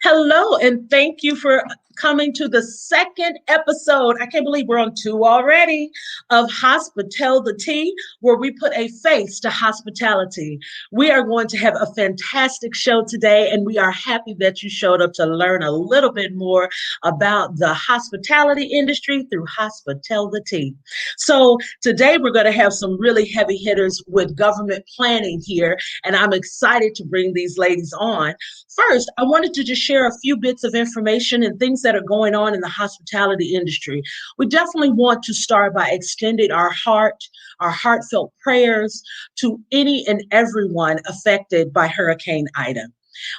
Hello, and thank you for coming to the second episode. I can't believe we're on two already of Hospitality, where we put a face to hospitality. We are going to have a fantastic show today, and we are happy that you showed up to learn a little bit more about the hospitality industry through hospitality. So, today we're going to have some really heavy hitters with government planning here, and I'm excited to bring these ladies on. First, I wanted to just share a few bits of information and things that are going on in the hospitality industry. We definitely want to start by extending our heartfelt prayers to any and everyone affected by Hurricane Ida.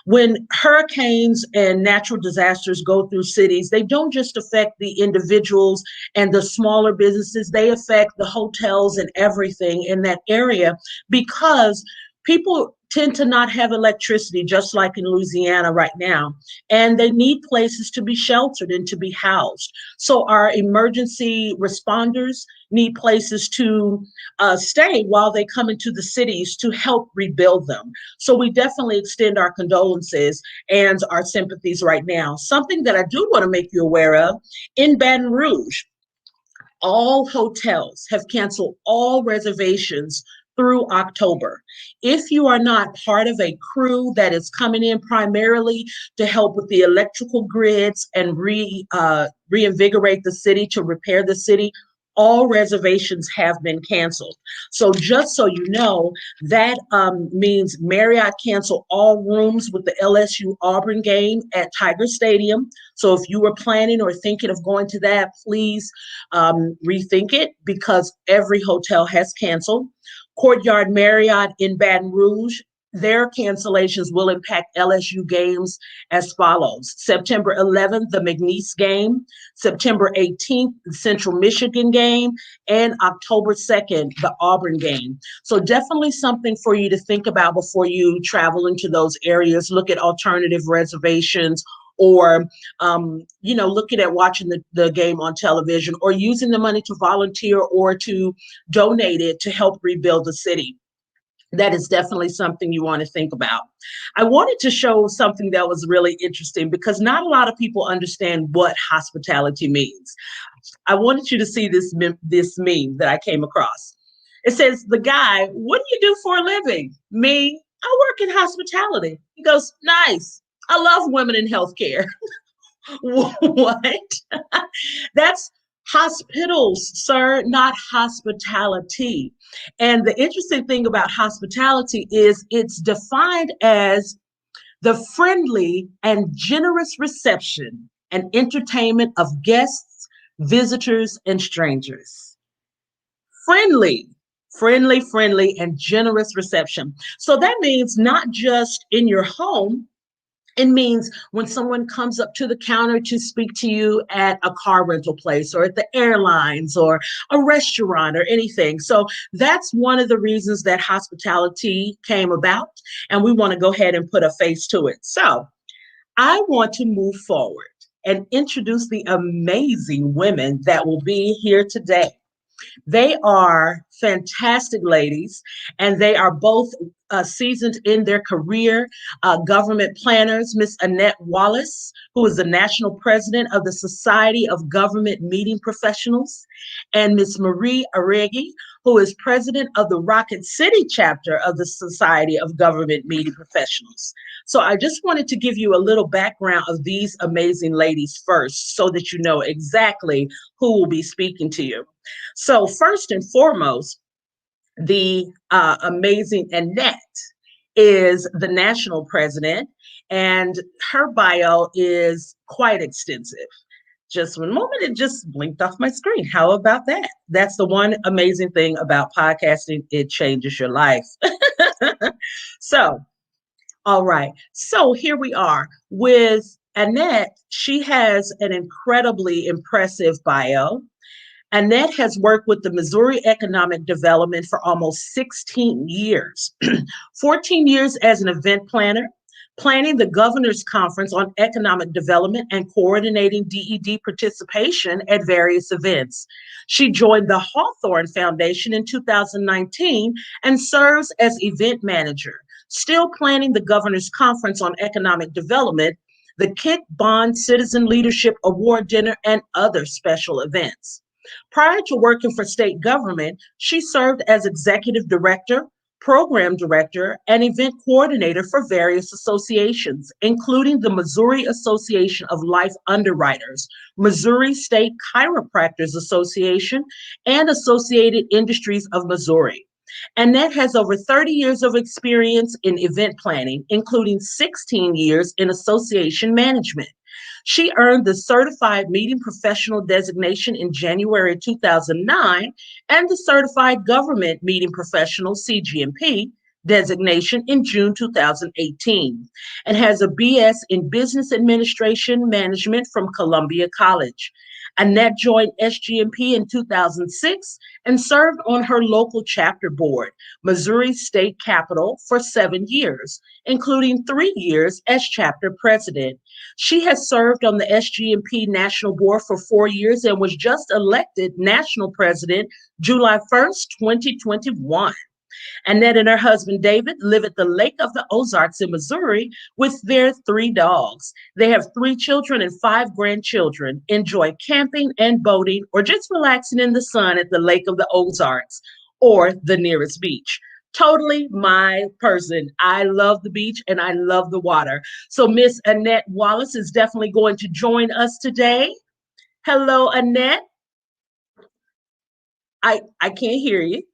When hurricanes and natural disasters go through cities, they don't just affect the individuals and the smaller businesses, they affect the hotels and everything in that area because people tend to not have electricity, just like in Louisiana right now, and they need places to be sheltered and to be housed. So our emergency responders need places to stay while they come into the cities to help rebuild them. So we definitely extend our condolences and our sympathies right now. Something that I do want to make you aware of, in Baton Rouge, all hotels have canceled all reservations through October. If you are not part of a crew that is coming in primarily to help with the electrical grids and reinvigorate the city, to repair the city, all reservations have been canceled. So just so you know, that means Marriott canceled all rooms with the LSU Auburn game at Tiger Stadium. So if you were planning or thinking of going to that, please rethink it because every hotel has canceled. Courtyard Marriott in Baton Rouge, their cancellations will impact LSU games as follows. September 11th, the McNeese game, September 18th, the Central Michigan game, and October 2nd, the Auburn game. So definitely something for you to think about before you travel into those areas. Look at alternative reservations or looking at watching the game on television or using the money to volunteer or to donate it to help rebuild the city. That is definitely something you want to think about. I wanted to show something that was really interesting because not a lot of people understand what hospitality means. I wanted you to see this meme that I came across. It says, the guy, what do you do for a living? Me, I work in hospitality. He goes, nice. I love women in healthcare. What? That's hospitals, sir, not hospitality. And the interesting thing about hospitality is it's defined as the friendly and generous reception and entertainment of guests, visitors, and strangers. Friendly, friendly, and generous reception. So that means not just in your home, it means when someone comes up to the counter to speak to you at a car rental place or at the airlines or a restaurant or anything. So that's one of the reasons that hospitality came about. And we want to go ahead and put a face to it. So I want to move forward and introduce the amazing women that will be here today. They are fantastic ladies, and they are both seasoned in their career government planners. Miss Annette Wallace, who is the national president of the Society of Government Meeting Professionals, and Miss Marie Aregi, who is president of the Rocket City chapter of the Society of Government Meeting Professionals. So I just wanted to give you a little background of these amazing ladies first so that you know exactly who will be speaking to you. So first and foremost, the amazing Annette is the national president, and her bio is quite extensive. Just one moment, it just blinked off my screen. How about that? That's the one amazing thing about podcasting. It changes your life. So, all right. So here we are with Annette. She has an incredibly impressive bio. Annette has worked with the Missouri Economic Development for almost 16 years, 14 years as an event planner, planning the Governor's Conference on Economic Development and coordinating DED participation at various events. She joined the Hawthorne Foundation in 2019 and serves as event manager, still planning the Governor's Conference on Economic Development, the Kit Bond Citizen Leadership Award Dinner, and other special events. Prior to working for state government, she served as executive director, program director, and event coordinator for various associations, including the Missouri Association of Life Underwriters, Missouri State Chiropractors Association, and Associated Industries of Missouri. Annette has over 30 years of experience in event planning, including 16 years in association management. She earned the Certified Meeting Professional designation in January 2009 and the Certified Government Meeting Professional (CGMP) designation in June 2018, and has a BS in Business Administration Management from Columbia College. Annette joined SGMP in 2006 and served on her local chapter board, Missouri State Capitol, for 7 years, including 3 years as chapter president. She has served on the SGMP National Board for 4 years and was just elected national president July 1st, 2021. Annette and her husband David live at the Lake of the Ozarks in Missouri with their 3 dogs. They have 3 children and 5 grandchildren, enjoy camping and boating or just relaxing in the sun at the Lake of the Ozarks or the nearest beach. Totally my person. I love the beach and I love the water. So Miss Annette Wallace is definitely going to join us today. Hello, Annette. I can't hear you.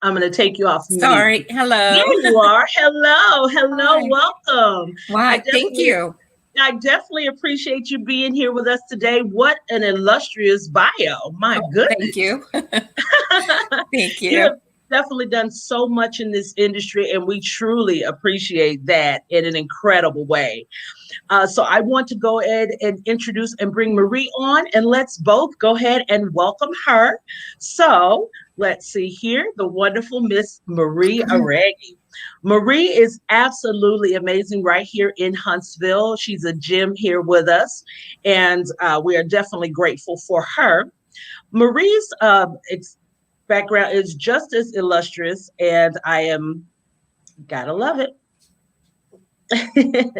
I'm going to take you off mute. Sorry. Hello. There you are. Hello. Hi. Welcome. Why? Thank you. I definitely appreciate you being here with us today. What an illustrious bio. My goodness. Thank you. Thank you. You have definitely done so much in this industry, and we truly appreciate that in an incredible way. So I want to go ahead and introduce and bring Marie on, and let's both go ahead and welcome her. So let's see here, the wonderful Miss Marie Aregi. Marie is absolutely amazing right here in Huntsville. She's a gem here with us, and we are definitely grateful for her. Marie's background is just as illustrious, and I am, gotta love it.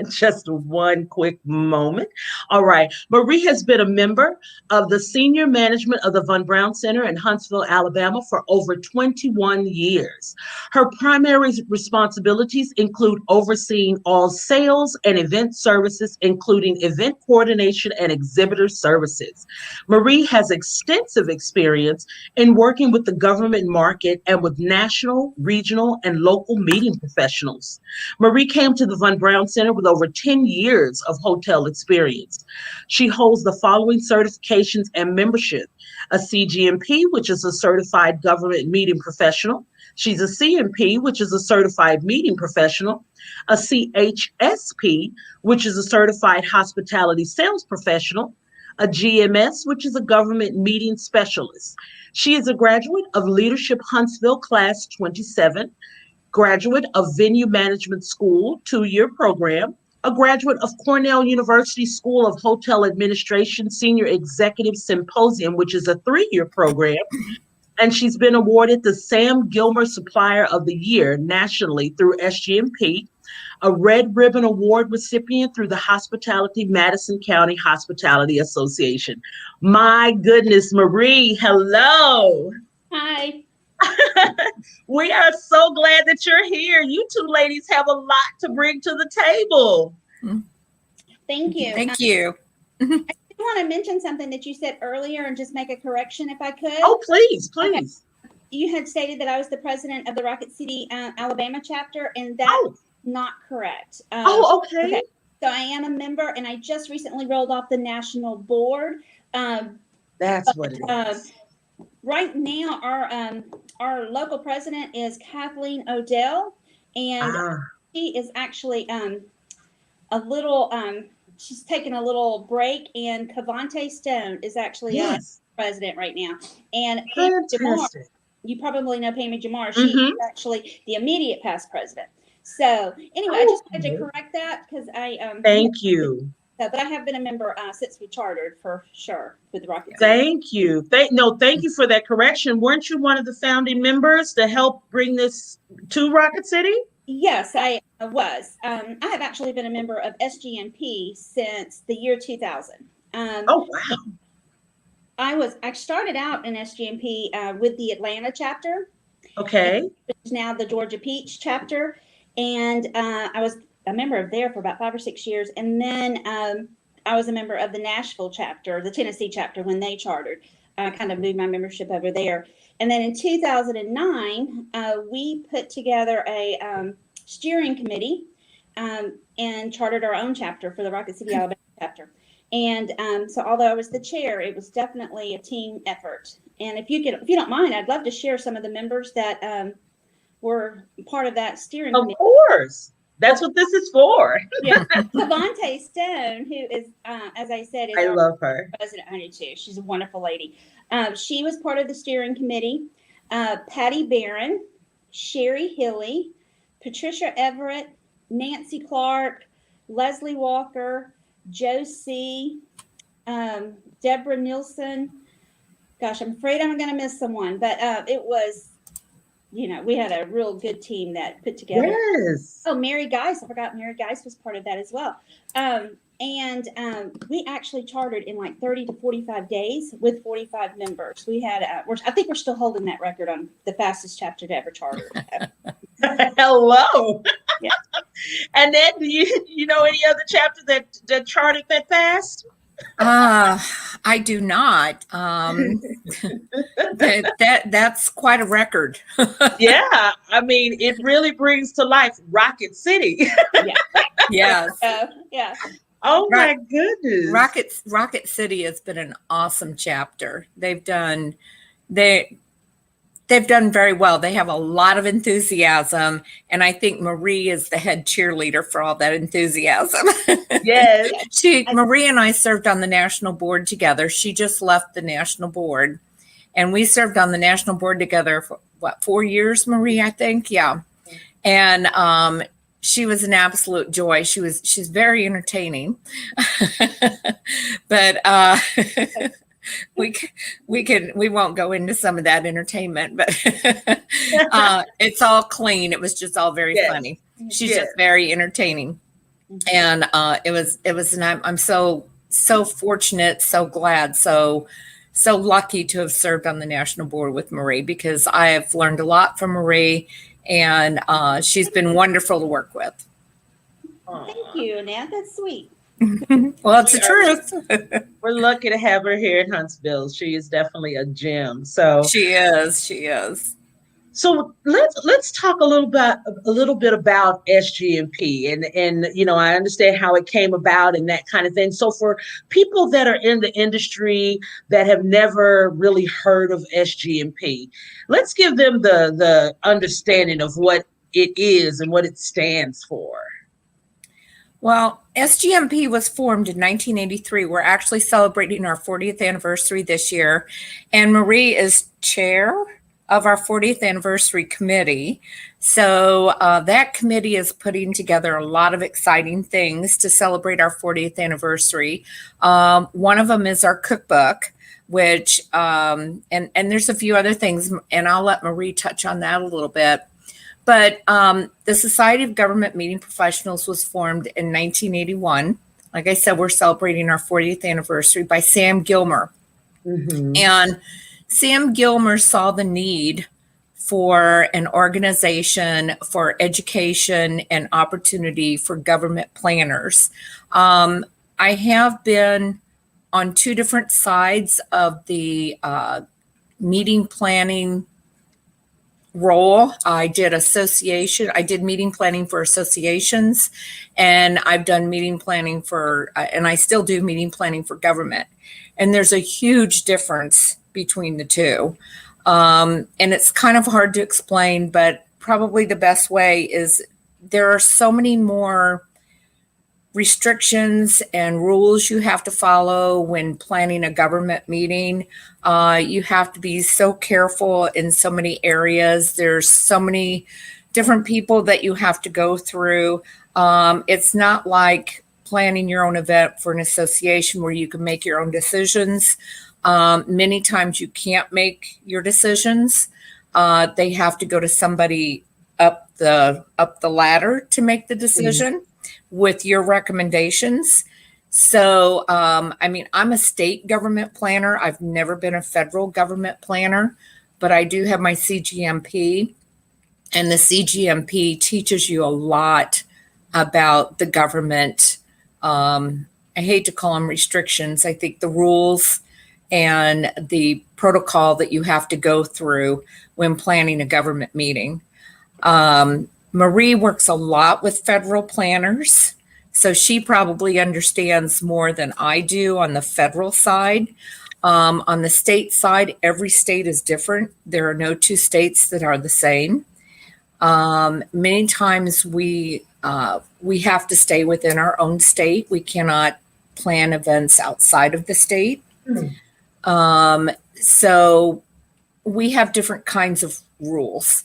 Just one quick moment. All right. Marie has been a member of the senior management of the Von Braun Center in Huntsville, Alabama for over 21 years. Her primary responsibilities include overseeing all sales and event services, including event coordination and exhibitor services. Marie has extensive experience in working with the government market and with national, regional, and local meeting professionals. Marie came to the Von Braun Center with over 10 years of hotel experience. She holds the following certifications and membership: a CGMP, which is a Certified Government Meeting Professional. She's a CMP, which is a Certified Meeting Professional, a CHSP, which is a Certified Hospitality Sales Professional, a GMS, which is a Government Meeting Specialist. She is a graduate of Leadership Huntsville Class 27, graduate of Venue Management School 2-year program, a graduate of Cornell University School of Hotel Administration Senior Executive Symposium, which is a 3-year program, and she's been awarded the Sam Gilmer Supplier of the Year nationally through SGMP, a Red Ribbon Award recipient through the Hospitality Madison County Hospitality Association. My goodness, Marie, hello. Hi. We are so glad that you're here. You two ladies have a lot to bring to the table. Thank you. Thank you. I did want to mention something that you said earlier and just make a correction if I could. Oh, please. Okay. You had stated that I was the president of the Rocket City, Alabama chapter, and that's not correct. Okay. So I am a member, and I just recently rolled off the national board. That's what it is. Right now, our local president is Kathleen Odell, and she is actually a little. She's taking a little break, and Cavante Stone is actually president right now. And Pammy Jamar, you probably know Pammy Jamar. She is actually the immediate past president. So anyway, I just had to correct that because I thank you. But I have been a member since we chartered for sure with the Rocket City. Thank you. Thank you for that correction. Weren't you one of the founding members to help bring this to Rocket City? Yes, I was. I have actually been a member of SGMP since the year 2000. Oh, wow. I started out in SGMP with the Atlanta chapter, Okay. which is now the Georgia Peach chapter, and I was a member of there for about 5 or 6 years, and then I was a member of the Nashville chapter, the Tennessee chapter when they chartered. I kind of moved my membership over there, and then in 2009 we put together a steering committee and chartered our own chapter for the Rocket City, Alabama chapter. And so although I was the chair, it was definitely a team effort. And if you don't mind, I'd love to share some of the members that were part of that steering Of committee. course. That's what this is for. Yeah. Cavante Stone, who is, as I said, is I our love her. president, honey, too. She's a wonderful lady. She was part of the steering committee. Patty Barron, Sherry Hilly, Patricia Everett, Nancy Clark, Leslie Walker, Joe C., Deborah Nielsen. Gosh, I'm afraid I'm going to miss someone, but it was, we had a real good team that put together. Yes. Oh, Mary Geis. I forgot Mary Geis was part of that as well. And we actually chartered in like 30 to 45 days with 45 members. We had, I think we're still holding that record on the fastest chapter to ever charter. Hello. Yeah. And then do you know any other chapter that charted that fast? I do not. That's quite a record. Yeah. I mean, it really brings to life Rocket City. Yes. Yeah. Oh my goodness. Rocket City has been an awesome chapter. They've done very well. They have a lot of enthusiasm, and I think Marie is the head cheerleader for all that enthusiasm. Yes. Marie and I served on the national board together. She just left the national board, and we served on the national board together for 4 years, Marie, I think. Yeah. And she was an absolute joy. She's very entertaining, but we won't go into some of that entertainment, but it's all clean. It was just all very funny. She's just very entertaining. And it was, and I'm so fortunate, so glad, so lucky to have served on the national board with Marie, because I have learned a lot from Marie, and she's been wonderful to work with. Thank you, Annette. That's sweet. Well, it's the truth. We're lucky to have her here in Huntsville. She is definitely a gem. So She is. So let's talk a little bit about SGMP, and I understand how it came about and that kind of thing. So for people that are in the industry that have never really heard of SGMP, let's give them the understanding of what it is and what it stands for. Well, SGMP was formed in 1983. We're actually celebrating our 40th anniversary this year, and Marie is chair of our 40th anniversary committee. So that committee is putting together a lot of exciting things to celebrate our 40th anniversary. One of them is our cookbook, which, and there's a few other things, and I'll let Marie touch on that a little bit. But the Society of Government Meeting Professionals was formed in 1981. Like I said, we're celebrating our 40th anniversary by Sam Gilmer. Mm-hmm. And Sam Gilmer saw the need for an organization for education and opportunity for government planners. I have been on two different sides of the meeting planning role. I did meeting planning for associations, and I've done meeting planning for, and I still do meeting planning for government. And there's a huge difference between the two. And it's kind of hard to explain, but probably the best way is there are so many more restrictions and rules you have to follow when planning a government meeting. You have to be so careful in so many areas. There's so many different people that you have to go through. It's not like planning your own event for an association where you can make your own decisions. Many times you can't make your decisions. They have to go to somebody up the ladder to make the decision with your recommendations. So, I mean, I'm a state government planner. I've never been a federal government planner, but I do have my CGMP, and the CGMP teaches you a lot about the government. I hate to call them restrictions. I think the rules and the protocol that you have to go through when planning a government meeting. Marie works a lot with federal planners, so she probably understands more than I do on the federal side. On the state side, every state is different. There are no two states that are the same. Many times we have to stay within our own state. We cannot plan events outside of the state. So we have different kinds of rules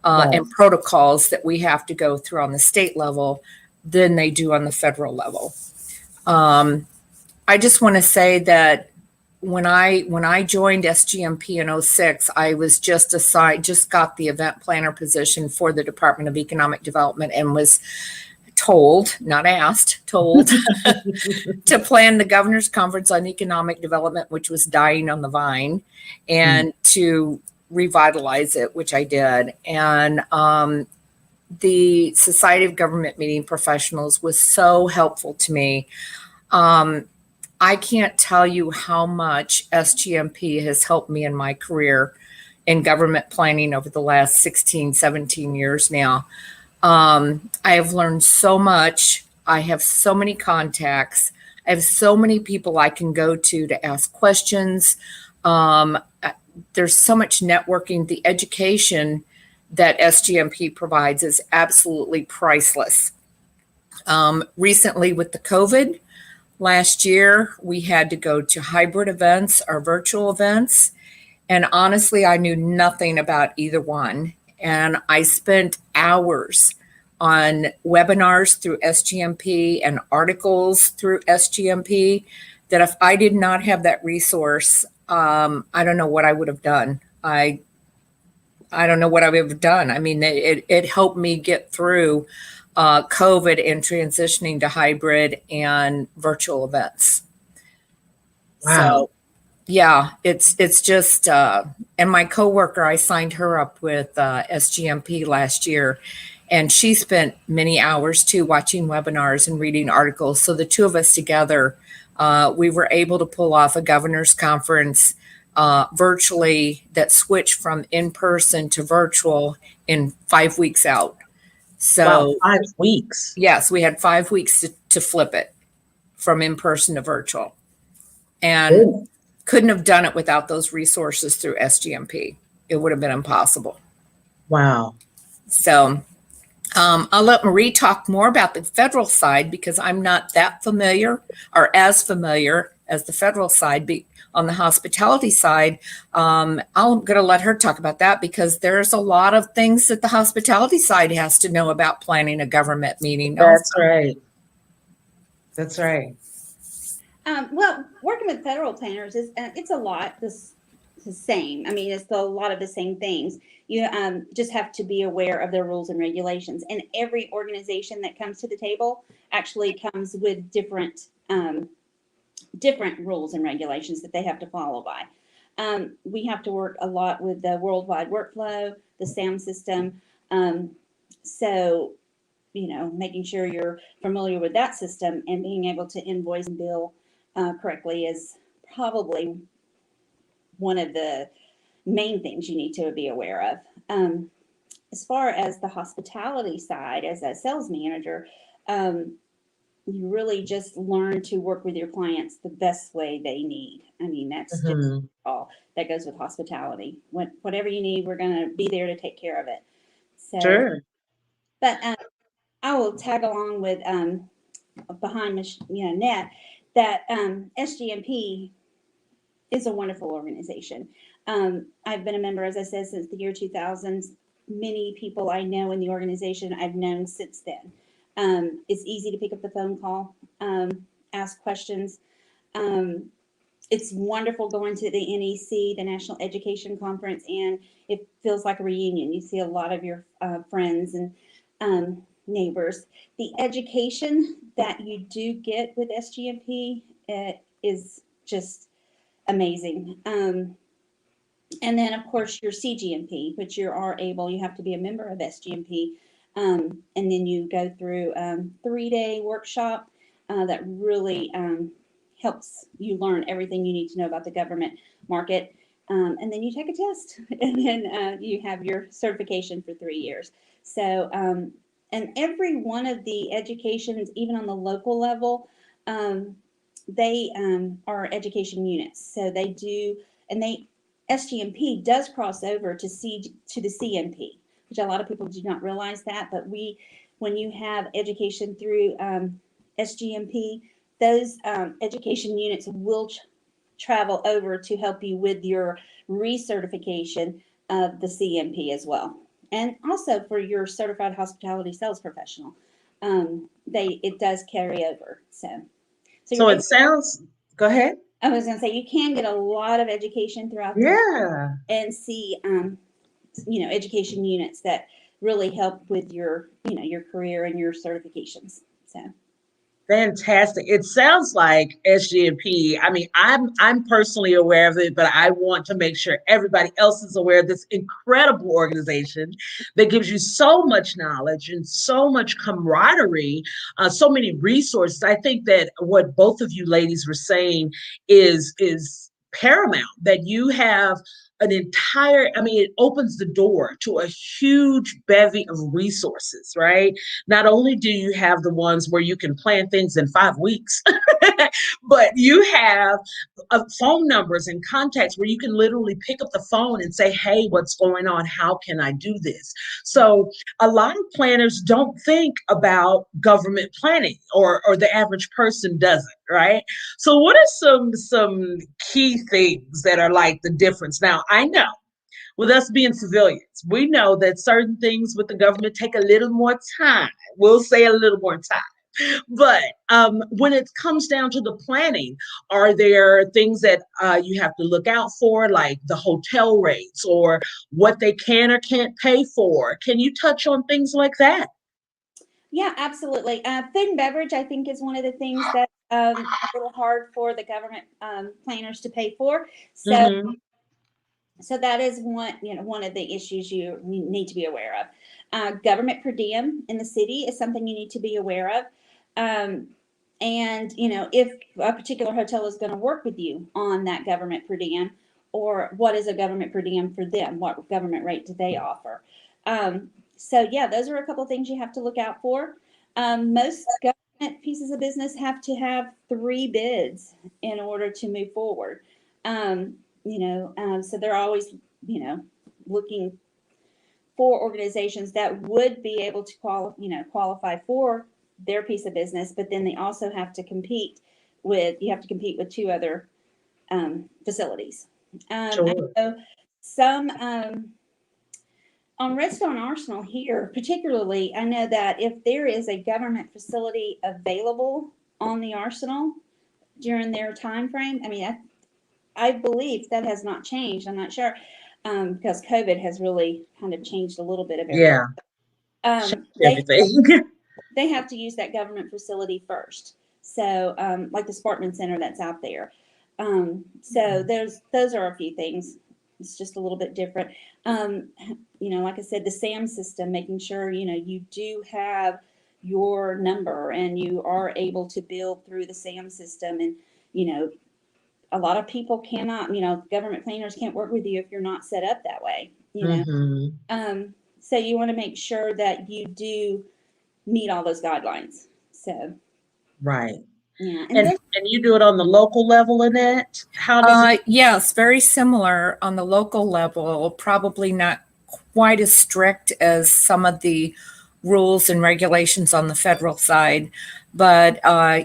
and protocols that we have to go through on the state level than they do on the federal level. I just want to say that when I joined SGMP in 06, I was just got the event planner position for the Department of Economic Development and was told, not asked, told to plan the Governor's Conference on Economic Development, which was dying on the vine, and to revitalize it, which I did. And the Society of Government Meeting Professionals was so helpful to me. I can't tell you how much SGMP has helped me in my career in government planning over the last 16, 17 years now. I have learned so much. I have so many contacts. I have so many people I can go to ask questions. There's so much networking. The education that SGMP provides is absolutely priceless. Recently with the COVID, last year, we had to go to hybrid events or virtual events. And honestly, I knew nothing about either one. And I spent hours on webinars through SGMP and articles through SGMP that if I did not have that resource, I don't know what I would have done. I don't know what I would have done. I mean, it helped me get through COVID and transitioning to hybrid and virtual events. Wow. So, yeah, it's just, and my coworker, I signed her up with SGMP last year, and she spent many hours too watching webinars and reading articles. So the two of us together, we were able to pull off a governor's conference virtually that switched from in-person to virtual in 5 weeks out. So 5 weeks. Yes, we had 5 weeks to flip it from in-person to virtual, and couldn't have done it without those resources through SGMP. It would have been impossible. Wow. So I'll let Marie talk more about the federal side because I'm not that familiar or as familiar as the federal side. On the hospitality side, I'm going to let her talk about that because there's a lot of things that the hospitality side has to know about planning a government meeting. That's right. That's right. Well, working with federal planners is it's a lot the same. I mean, it's a lot of the same things. You just have to be aware of their rules and regulations. And every organization that comes to the table actually comes with different rules and regulations that they have to follow by. We have to work a lot with the worldwide workflow, the SAM system. So, making sure you're familiar with that system and being able to invoice and bill correctly is probably one of the main things you need to be aware of. As far as the hospitality side, as a sales manager, you really just learn to work with your clients the best way they need. I mean, that's just all that goes with hospitality. Whatever you need, we're going to be there to take care of it. So, Sure. But I will tag along with behind Net that SGMP is a wonderful organization. I've been a member, as I said, since the year 2000. Many people I know in the organization I've known since then. It's easy to pick up the phone call, ask questions. it's wonderful going to the NEC, the National Education Conference, and it feels like a reunion. You see a lot of your friends and neighbors. The education that you do get with SGMP is just amazing. And then, of course, your CGMP, which you have to be a member of SGMP. And then you go through a 3-day workshop that really helps you learn everything you need to know about the government market. And then you take a test, and then you have your certification for 3 years. So, and every one of the educations, even on the local level, they are education units. So they do, and SGMP does cross over to the CMP, which a lot of people do not realize that. But when you have education through SGMP, those education units will travel over to help you with your recertification of the CMP as well. And also for your certified hospitality sales professional, it does carry over. So it sounds, go ahead. I was going to say, you can get a lot of education throughout and see, education units that really help with your career and your certifications. So. Fantastic. It sounds like SGMP. I mean, I'm personally aware of it, but I want to make sure everybody else is aware of this incredible organization that gives you so much knowledge and so much camaraderie, so many resources. I think that what both of you ladies were saying is paramount, that you have it opens the door to a huge bevy of resources, right? Not only do you have the ones where you can plan things in 5 weeks, but you have phone numbers and contacts where you can literally pick up the phone and say, hey, what's going on? How can I do this? So a lot of planners don't think about government planning, or the average person doesn't, right? So what are some key things that are like the difference? Now, I know with us being civilians, we know that certain things with the government take a little more time. We'll say a little more time. But when it comes down to the planning, are there things that you have to look out for, like the hotel rates or what they can or can't pay for? Can you touch on things like that? Yeah, absolutely. Food and beverage, I think, is one of the things that's a little hard for the government planners to pay for. So that is one of the issues you need to be aware of. Government per diem in the city is something you need to be aware of. And if a particular hotel is going to work with you on that government per diem, or what is a government per diem for them? What government rate do they offer? So yeah, those are a couple of things you have to look out for. Most government pieces of business have to have 3 bids in order to move forward. So they're always, looking for organizations that would be able to qualify for their piece of business, but then they also have to compete with 2 other facilities. Sure. So some on Redstone Arsenal here, particularly, I know that if there is a government facility available on the Arsenal during their time frame, I believe that has not changed. I'm not sure because COVID has really kind of changed a little bit of everything. Everything. They have to use that government facility first. So like the Sparkman Center that's out there. So those are a few things. It's just a little bit different. Like I said, the SAM system, making sure, you do have your number and you are able to build through the SAM system. And, a lot of people cannot, government planners can't work with you if you're not set up that way, So you want to make sure that you do meet all those guidelines. So. Right. Yeah. And you do it on the local level, Annette? How does it? Yes, very similar on the local level, probably not quite as strict as some of the rules and regulations on the federal side. But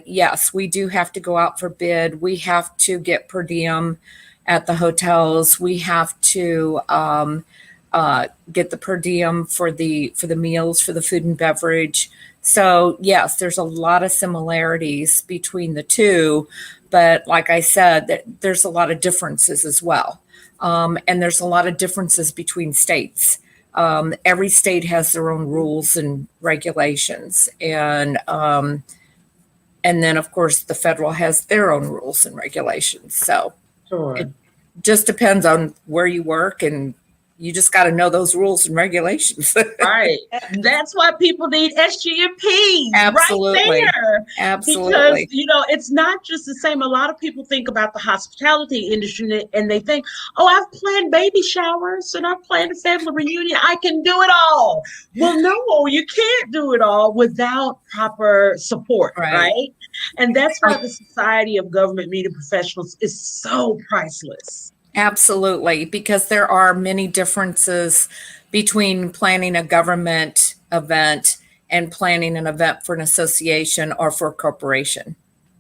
yes, we do have to go out for bid. We have to get per diem at the hotels. We have to get the per diem for the meals, for the food and beverage. So yes, there's a lot of similarities between the two, but like I said, there's a lot of differences as well. And there's a lot of differences between states. Every state has their own rules and regulations, and then of course the federal has their own rules and regulations. So Sure. it just depends on where you work, and you just got to know those rules and regulations. Right. That's why people need SGMPs Absolutely. right there. Absolutely. Because, it's not just the same. A lot of people think about the hospitality industry and they think, oh, I've planned baby showers and I've planned a family reunion. I can do it all. Well, no, you can't do it all without proper support, right? And that's why the Society of Government Media Professionals is so priceless. Absolutely, because there are many differences between planning a government event and planning an event for an association or for a corporation.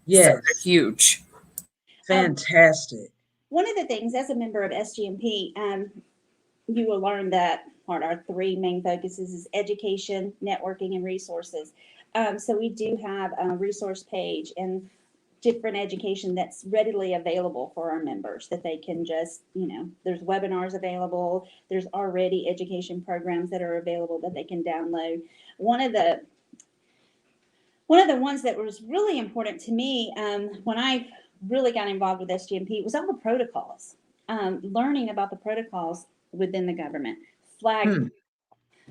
Yes. So they're huge. Fantastic. One of the things, as a member of SGMP, you will learn that our three main focuses is education, networking, and resources. So we do have a resource page and different education that's readily available for our members, that they can just, there's webinars available. There's already education programs that are available that they can download. One of the ones that was really important to me when I really got involved with SGMP was all the protocols, learning about the protocols within the government. Flag.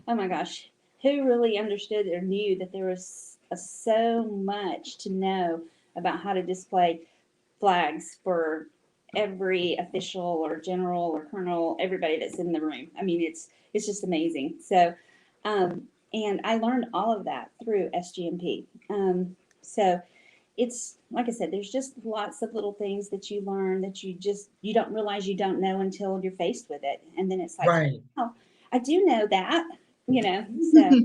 Oh my gosh, who really understood or knew that there was so much to know about how to display flags for every official or general or colonel, everybody that's in the room. I mean, it's just amazing. So, and I learned all of that through SGMP. So it's, like I said, there's just lots of little things that you learn that you don't realize you don't know until you're faced with it. And then it's like, oh, I do know that, so.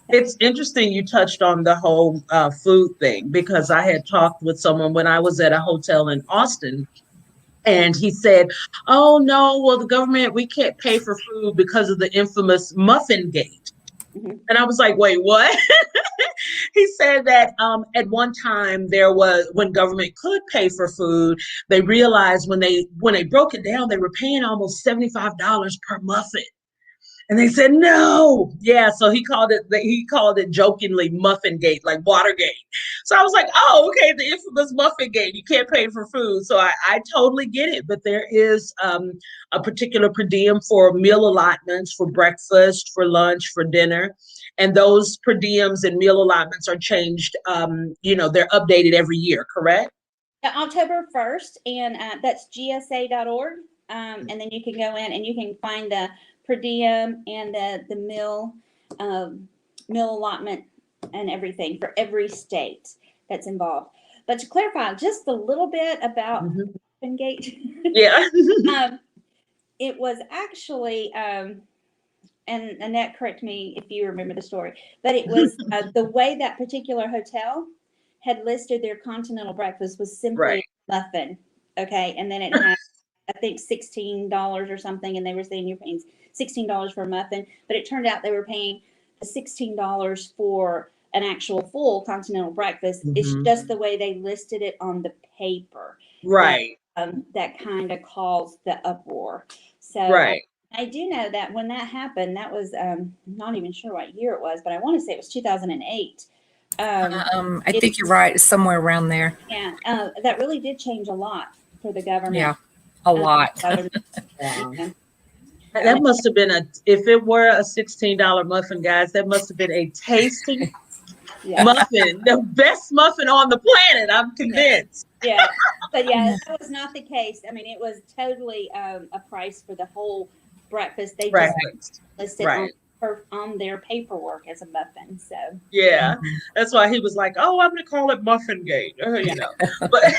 It's interesting you touched on the whole food thing, because I had talked with someone when I was at a hotel in Austin, and he said, oh, no, well, the government, we can't pay for food because of the infamous muffin gate. Mm-hmm. And I was like, wait, what? He said that at one time when government could pay for food, they realized when they broke it down, they were paying almost $75 per muffin. And they said, no. Yeah. So he called it jokingly Muffin Gate, like Watergate. So I was like, oh, okay, the infamous Muffin Gate. You can't pay for food. So I totally get it. But there is a particular per diem for meal allotments, for breakfast, for lunch, for dinner. And those per diems and meal allotments are changed. They're updated every year, correct? October 1st. And that's gsa.org. And then you can go in and you can find the per diem and the meal allotment and everything for every state that's involved. But to clarify just a little bit about Muffin Gate, yeah, it was actually, and Annette, correct me if you remember the story, but it was the way that particular hotel had listed their continental breakfast was simply muffin, okay, and then it had I think $16 or something, and they were saying you're paying $16 for a muffin, but it turned out they were paying the $16 for an actual full continental breakfast. It's just the way they listed it on the paper, right? That kind of caused the uproar. So I do know that when that happened, that was I'm not even sure what year it was, but I want to say it was 2008. I think you're right, somewhere around there. Yeah, that really did change a lot for the government. Yeah. A lot. That must have been if it were a $16 muffin, guys, that must have been a tasty muffin, the best muffin on the planet, I'm convinced. Yeah, but yeah, that was not the case. I mean, it was totally a price for the whole breakfast. They just listed on their paperwork as a muffin. So yeah, that's why he was like, "Oh, I'm going to call it Muffin Gate," But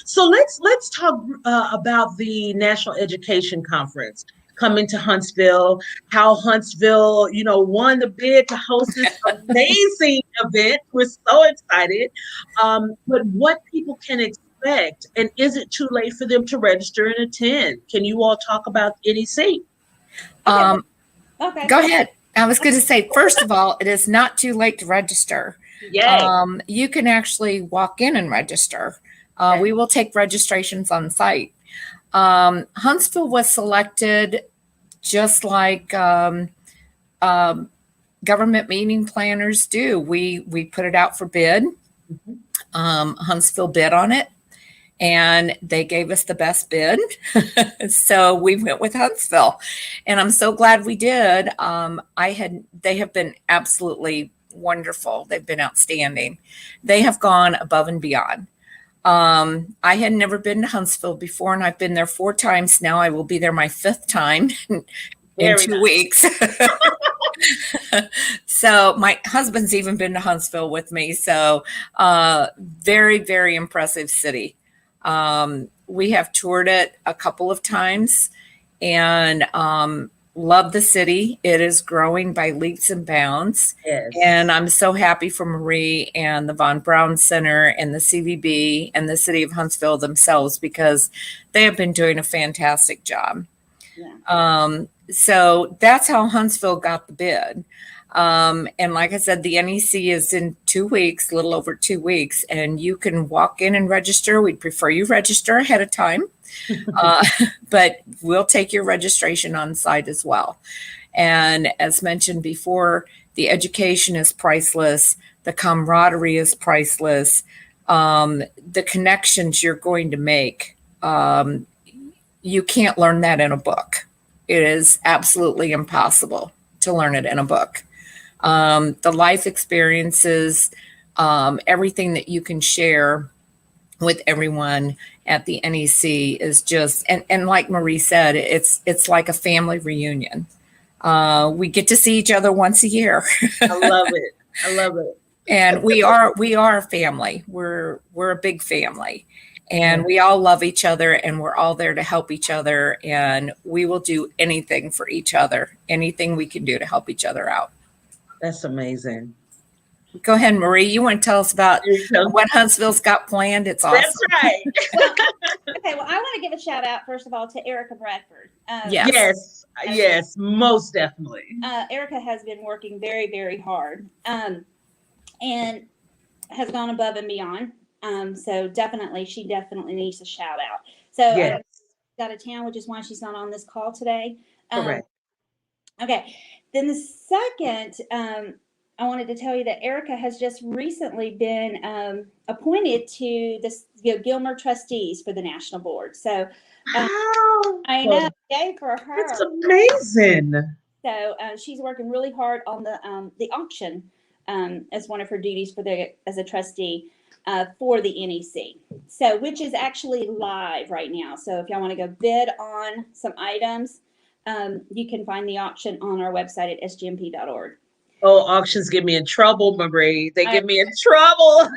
so let's talk about the National Education Conference coming to Huntsville. How Huntsville, won the bid to host this amazing event. We're so excited. But what people can expect, and is it too late for them to register and attend? Can you all talk about NEC? Um, Okay. Go ahead. I was going to say, first of all, it is not too late to register. Yay. You can actually walk in and register. Okay. We will take registrations on site. Huntsville was selected just like government meeting planners do. We put it out for bid. Mhm. Huntsville bid on it, and they gave us the best bid. So we went with Huntsville, and I'm so glad we did. They have been absolutely wonderful. They've been outstanding. They have gone above and beyond. I had never been to Huntsville before, and I've been there 4 times now. I will be there my 5th time in Very 2 nice. weeks. So my husband's even been to Huntsville with me. So very, very impressive city. We have toured it a couple of times and love the city. It is growing by leaps and bounds. Yes. And I'm so happy for Marie and the Von Braun Center and the CVB and the city of Huntsville themselves, because they have been doing a fantastic job. Yeah. So that's how Huntsville got the bid. And like I said, the NEC is in 2 weeks, a little over 2 weeks, and you can walk in and register. We'd prefer you register ahead of time, but we'll take your registration on site as well. And as mentioned before, the education is priceless. The camaraderie is priceless. The connections you're going to make, you can't learn that in a book. It is absolutely impossible to learn it in a book. The life experiences, everything that you can share with everyone at the NEC is just, and like Marie said, it's like a family reunion. We get to see each other once a year. I love it. I love it. And we are a family. We're a big family. And we all love each other, and we're all there to help each other. And we will do anything for each other, anything we can do to help each other out. That's amazing. Go ahead, Marie. You want to tell us about what Huntsville's got planned? It's awesome. That's right. Okay, well, I want to give a shout out, first of all, to Erica Bradford. Yes. Yes, most definitely. Erica has been working very, very hard and has gone above and beyond. So she definitely needs a shout out. So Yes. out of town, which is why she's not on this call today. Correct. Okay. Then the second, I wanted to tell you that Erica has just recently been appointed to the Gilmer trustees for the national board. So I know, yay for her. That's amazing. So she's working really hard on the auction as one of her duties as a trustee for the NEC. So, which is actually live right now. So if y'all want to go bid on some items, you can find the auction on our website at sgmp.org. Oh, auctions get me in trouble, Marie. They get me in trouble.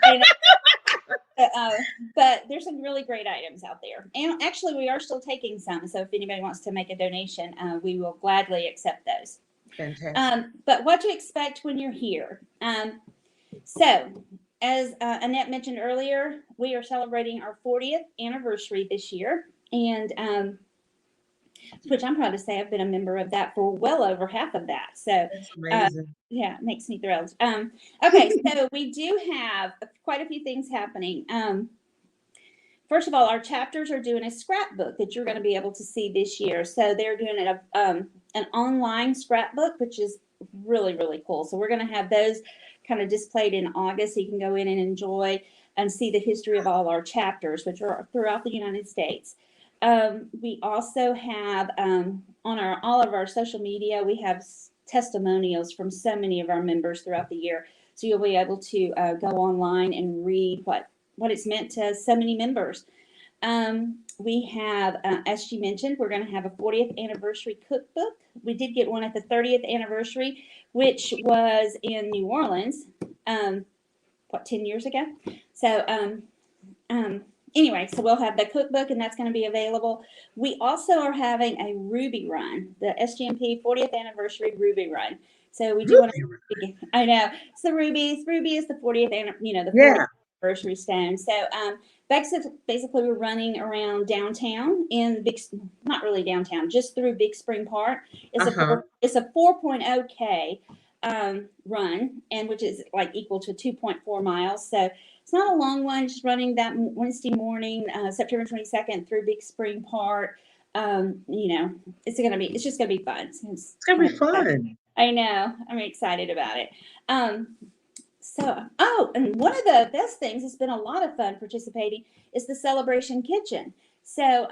But there's some really great items out there. And actually, we are still taking some. So if anybody wants to make a donation, we will gladly accept those. Fantastic. But what to expect when you're here. So as Annette mentioned earlier, we are celebrating our 40th anniversary this year. And which I'm proud to say I've been a member of that for well over half of that. So That's amazing. yeah, it makes me thrilled. Okay, so we do have quite a few things happening. First of all, our chapters are doing a scrapbook that you're going to be able to see this year. So they're doing an online scrapbook, which is really, really cool. So we're going to have those kind of displayed in August, so you can go in and enjoy and see the history of all our chapters, which are throughout the United States. We also have on all of our social media, we have testimonials from so many of our members throughout the year. So you'll be able to go online and read what it's meant to so many members. We have, as she mentioned, we're going to have a 40th anniversary cookbook. We did get one at the 30th anniversary, which was in New Orleans, 10 years ago. So anyway, so we'll have the cookbook, and that's going to be available. We also are having a Ruby Run, the SGMP 40th anniversary Ruby Run. So we do want to, I know, it's the rubies. Ruby is the 40th, the 40th anniversary stone. So Basically, we're running around downtown in big, not really downtown, just through Big Spring Park. It's a 4.0K run, and which is like equal to 2.4 miles. So it's not a long one. Just running that Wednesday morning, September 22nd, through Big Spring Park. It's just gonna be fun. It's gonna be fun. I know. I'm excited about it. And one of the best things, it's been a lot of fun participating, is the Celebration Kitchen. So,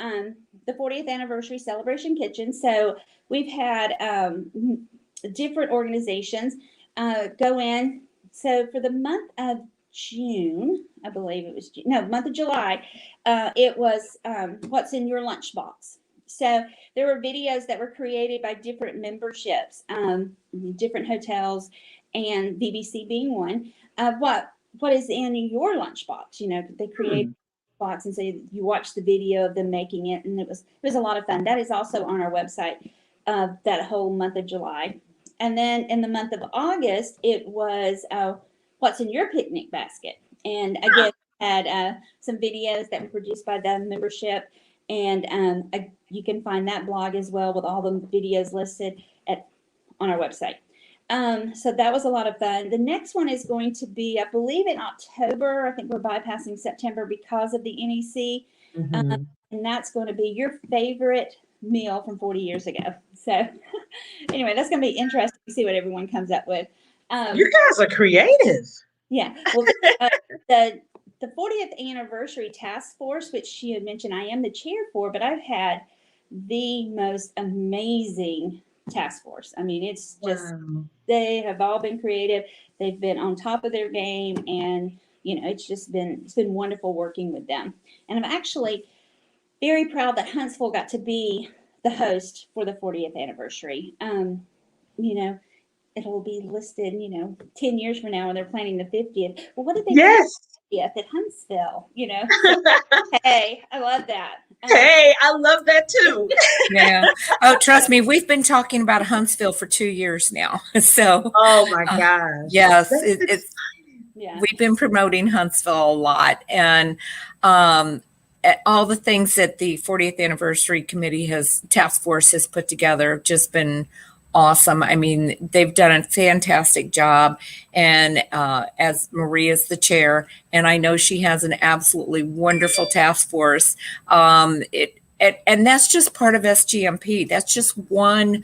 the 40th anniversary Celebration Kitchen. So, we've had different organizations go in. So, for the month of June, I believe it was month of July, it was what's in your lunchbox. So there were videos that were created by different memberships, different hotels, and BBC being one, of what is in your lunchbox. They create box, and so you watch the video of them making it, and it was a lot of fun. That is also on our website that whole month of July. And then in the month of August, it was what's in your picnic basket. And again, had some videos that were produced by the membership, and you can find that blog as well with all the videos listed on our website. So that was a lot of fun. The next one is going to be, I believe, in October. I think we're bypassing September because of the NEC. And that's going to be your favorite meal from 40 years ago. So anyway, that's going to be interesting to see what everyone comes up with. You guys are creative. Yeah. Well, the 40th anniversary task force, which she had mentioned I am the chair for, but I've had the most amazing task force. I mean, it's just, they have all been creative. They've been on top of their game, and it's been wonderful working with them. And I'm actually very proud that Huntsville got to be the host for the 40th anniversary. It'll be listed, 10 years from now when they're planning the 50th. Well, what did they do at Huntsville? Hey, I love that. Hey, I love that too. Yeah. Oh, trust me, we've been talking about Huntsville for 2 years now. So. Oh my gosh. Yes, we've been promoting Huntsville a lot, and all the things that the 40th anniversary committee task force has put together have just been awesome. I mean, they've done a fantastic job. And as Marie is the chair, and I know she has an absolutely wonderful task force, and that's just part of SGMP. That's just one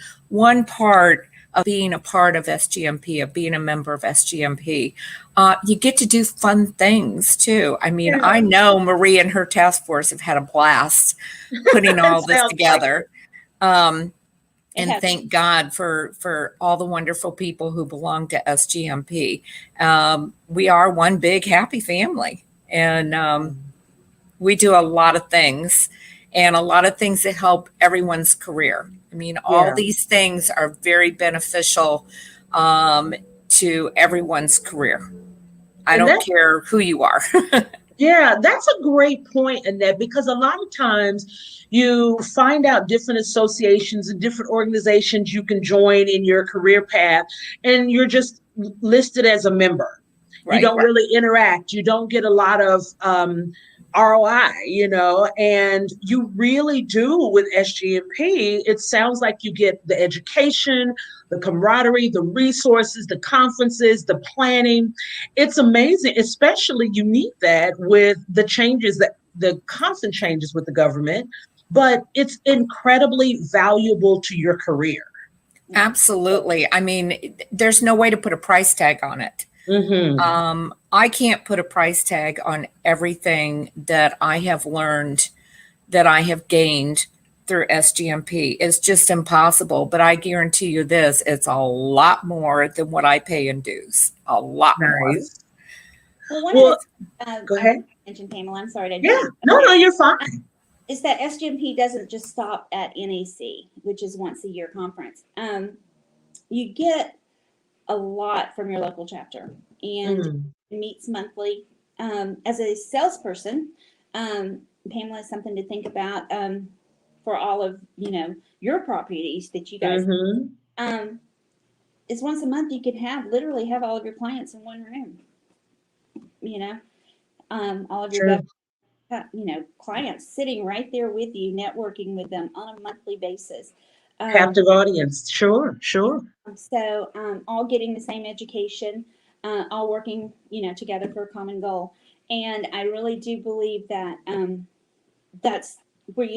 part of being a part of SGMP, of being a member of SGMP. You get to do fun things too. I mean, I know Marie and her task force have had a blast putting all this together. And thank God for all the wonderful people who belong to SGMP. We are one big happy family, and we do a lot of things, and a lot of things that help everyone's career. I mean, all these things are very beneficial to everyone's career. I don't care who you are. Yeah, that's a great point, Annette, because a lot of times you find out different associations and different organizations you can join in your career path, and you're just listed as a member. You don't really interact. You don't get a lot of ROI, and you really do with SGMP. It sounds like you get the education, the camaraderie, the resources, the conferences, the planning. It's amazing, especially you need that with the changes, the constant changes with the government, but it's incredibly valuable to your career. Absolutely. I mean, there's no way to put a price tag on it. I can't put a price tag on everything that I have learned, that I have gained through SGMP. It's just impossible. But I guarantee you this, it's a lot more than what I pay in dues. A lot more. Well, go ahead. Mention Pamela. I'm sorry to No, you're fine. Is that SGMP doesn't just stop at NEC, which is once a year conference. You get a lot from your local chapter, and meets monthly. As a salesperson, Pamela, is something to think about for all of your properties that you guys. Is once a month you could literally have all of your clients in one room. All of your clients sitting right there with you, networking with them on a monthly basis. Captive audience. Sure, sure. So all getting the same education, all working, together for a common goal. And I really do believe that that's where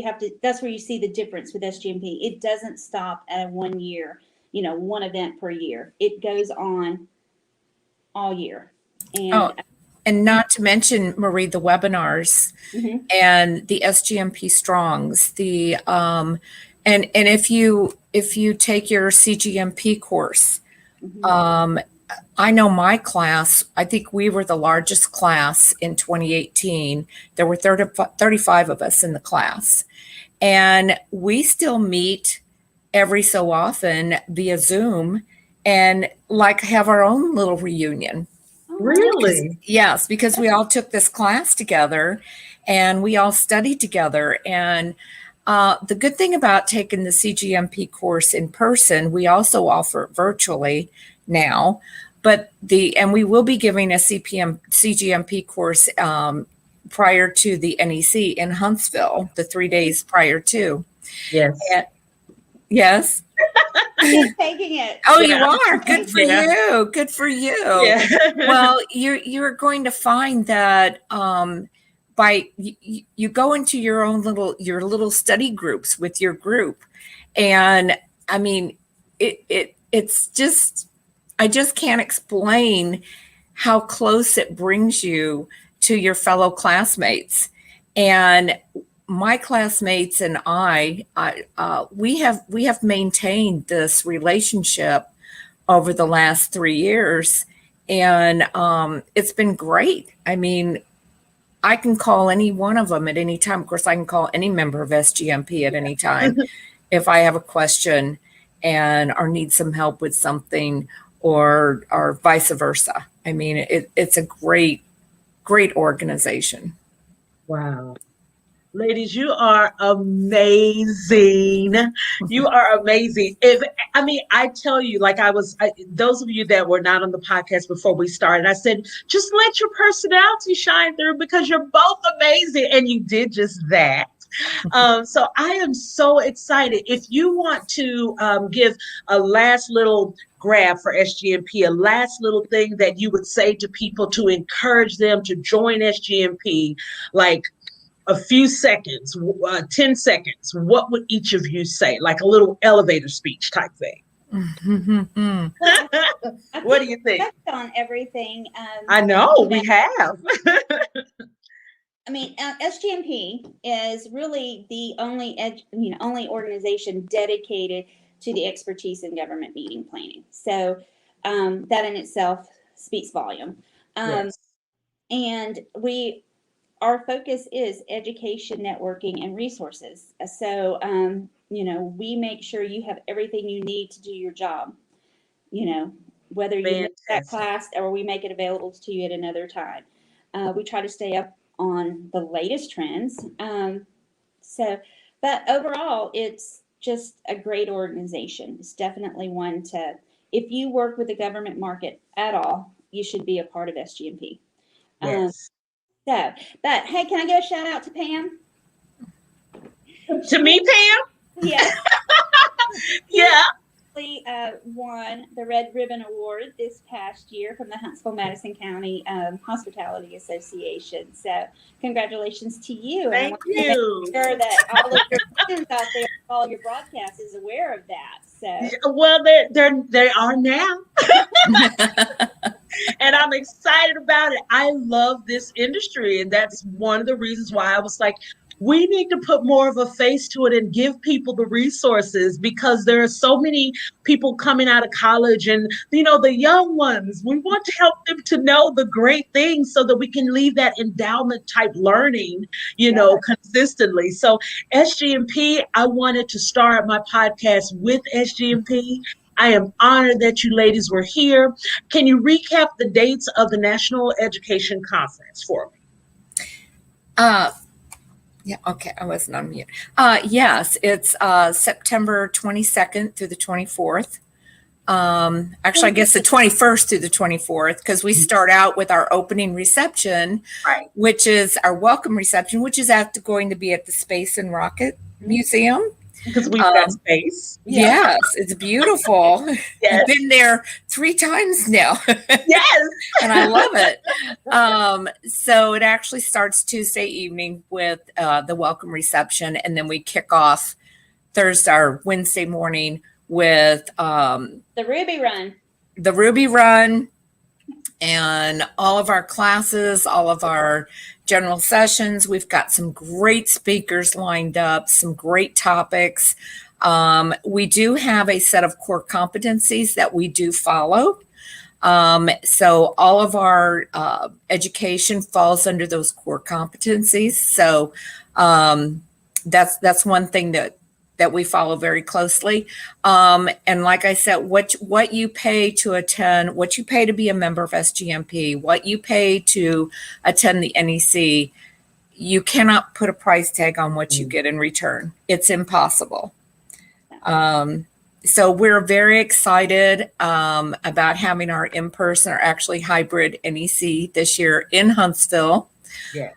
that's where you see the difference with SGMP. It doesn't stop at 1 year, one event per year. It goes on all year. And and not to mention, Marie, the webinars and the SGMP Strongs, and if you take your CGMP course, I know my class, I think we were the largest class in 2018. There were 35 of us in the class. And we still meet every so often via Zoom and have our own little reunion. Really? Yes, because we all took this class together and we all studied together. And the good thing about taking the CGMP course in person, we also offer it virtually now. But and we will be giving a CGMP course prior to the NEC in Huntsville, the 3 days prior to. Yes. Yes. Taking it. Oh, you are. Good for you. Good for you. Yeah. Well, you're going to find that by you go into your little study groups with your group, and I mean it's just, I just can't explain how close it brings you to your fellow classmates. And my classmates and we have maintained this relationship over the last 3 years, and it's been great. I mean, I can call any one of them at any time. Of course, I can call any member of SGMP at any time if I have a question or need some help with something, or vice versa. I mean, it's a great organization. Wow. Ladies, you are amazing. You are amazing. I tell you, those of you that were not on the podcast before we started, I said, just let your personality shine through because you're both amazing. And you did just that. So I am so excited. If you want to give a last little grab for SGMP, a last little thing that you would say to people to encourage them to join SGMP, like a few seconds, 10 seconds, what would each of you say? Like a little elevator speech type thing. What do you think? On everything. I know we have. I mean, SGMP is really the only organization dedicated to the expertise in government meeting planning. So that in itself speaks volume. Yes. And our focus is education, networking, and resources. So, we make sure you have everything you need to do your job, whether you miss that class or we make it available to you at another time. We try to stay up on the latest trends. But overall, it's just a great organization. It's definitely one if you work with the government market at all, you should be a part of SGMP. Yes. But hey, can I give a shout out to Pam? To me, Pam? Yeah. Yeah. We won the Red Ribbon Award this past year from the Huntsville-Madison County Hospitality Association. So congratulations to you. Thank you. Make sure that all of your friends out there, all your broadcasts is aware of that. So well, they are now. And I'm excited about it. I love this industry. And that's one of the reasons why I was like, we need to put more of a face to it and give people the resources, because there are so many people coming out of college and, the young ones, we want to help them to know the great things so that we can leave that endowment type learning, consistently. So SGMP, I wanted to start my podcast with SGMP. I am honored that you ladies were here. Can you recap the dates of the National Education Conference for me? Yeah, okay, I wasn't on mute. Yes, it's September 22nd through the 24th, Actually, I guess the 21st through the 24th, because we start out with our opening reception, Right. which is our welcome reception, which is going to be at the Space and Rocket Museum. Because we've got space. Yes, it's beautiful. Yes. I've been there 3 times now. Yes. And I love it. So it actually starts Tuesday evening with the welcome reception, and then we kick off Thursday or Wednesday morning with the Ruby Run. The Ruby Run, and all of our classes, all of our general sessions. We've got some great speakers lined up, some great topics. We do have a set of core competencies that we do follow. So all of our education falls under those core competencies. So that's one thing that we follow very closely. And like I said, what you pay to attend, what you pay to be a member of SGMP, what you pay to attend the NEC, you cannot put a price tag on what you get in return. It's impossible. So we're very excited about having our in-person or actually hybrid NEC this year in Huntsville. Yeah.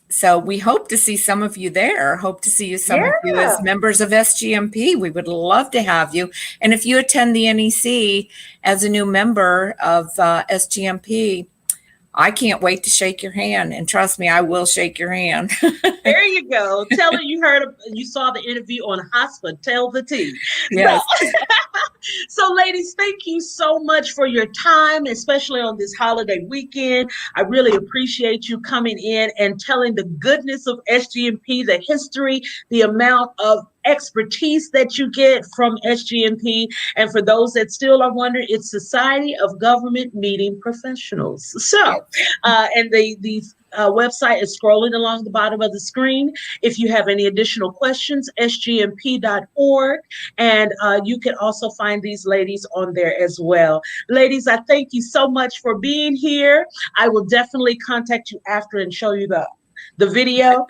So we hope to see some of you there. Hope to see some of you as members of SGMP. We would love to have you. And if you attend the NEC as a new member of SGMP, I can't wait to shake your hand. And trust me, I will shake your hand. There you go. Tell her you saw the interview on Hospitality. Yes. So ladies, thank you so much for your time, especially on this holiday weekend. I really appreciate you coming in and telling the goodness of SGMP, the history, the amount of expertise that you get from SGMP. And for those that still are wondering, it's Society of Government Meeting Professionals. So, and the website is scrolling along the bottom of the screen. If you have any additional questions, sgmp.org. And you can also find these ladies on there as well. Ladies, I thank you so much for being here. I will definitely contact you after and show you the video.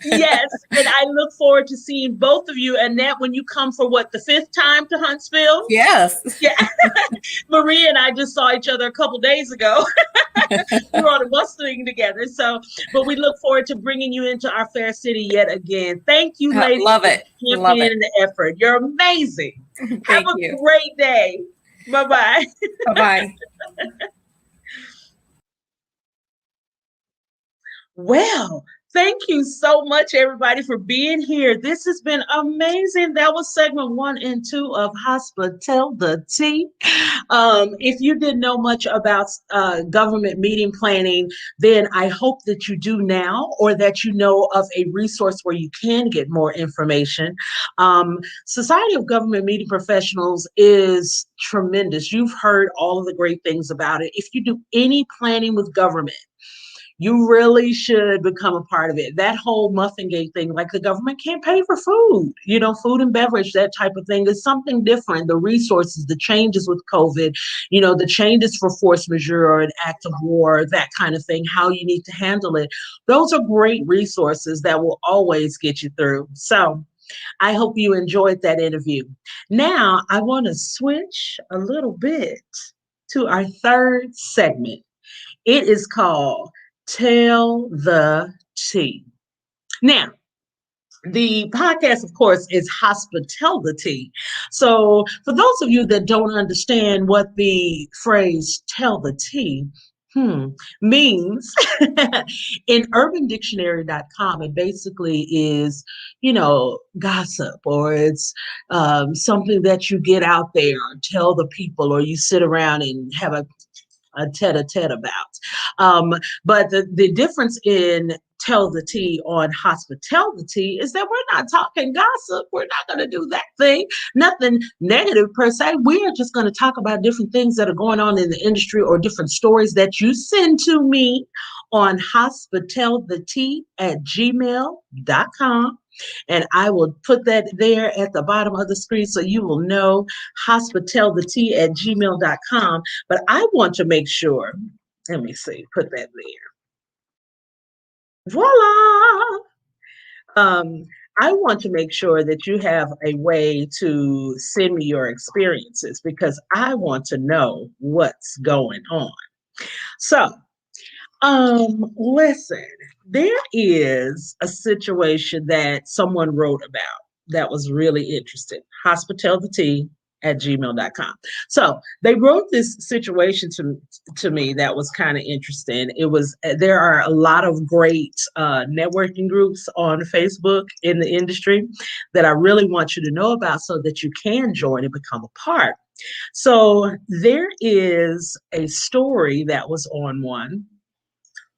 Yes, and I look forward to seeing both of you. Annette, when you come for the 5th time to Huntsville? Yes. Yeah. Maria and I just saw each other a couple days ago. We were on a bus thing together. So, but we look forward to bringing you into our fair city yet again. Thank you, ladies. Love it. Love it. The effort. You're amazing. Have a great day. Bye-bye. Bye-bye. Well, thank you so much, everybody, for being here. This has been amazing. That was segment 1 and 2 of Hospitality. If you didn't know much about government meeting planning, then I hope that you do now, or that you know of a resource where you can get more information. Society of Government Meeting Professionals is tremendous. You've heard all of the great things about it. If you do any planning with government, you really should become a part of it. That whole muffin gate thing, like the government can't pay for food, food and beverage, that type of thing is something different. The resources, the changes with COVID, the changes for force majeure or an act of war, that kind of thing, how you need to handle it. Those are great resources that will always get you through. So I hope you enjoyed that interview. Now I want to switch a little bit to our 3rd segment. It is called Tell the Tea. Now, the podcast, of course, is Hospitality. So for those of you that don't understand what the phrase tell the tea means, in urbandictionary.com, it basically is, gossip, or it's something that you get out there, or tell the people, or you sit around and have a tete-a-tete about. But the difference in tell the tea on Hospitality is that we're not talking gossip. We're not going to do that thing. Nothing negative per se. We are just going to talk about different things that are going on in the industry, or different stories that you send to me on hospitality@gmail.com. And I will put that there at the bottom of the screen so you will know, hospitality@gmail.com. But I want to make sure, let me see, put that there. Voila! I want to make sure that you have a way to send me your experiences because I want to know what's going on. So, listen, there is a situation that someone wrote about that was really interesting. Hospitality@gmail.com. So they wrote this situation to me that was kind of interesting. It was there are a lot of great networking groups on Facebook in the industry that I really want you to know about so that you can join and become a part. So there is a story that was on one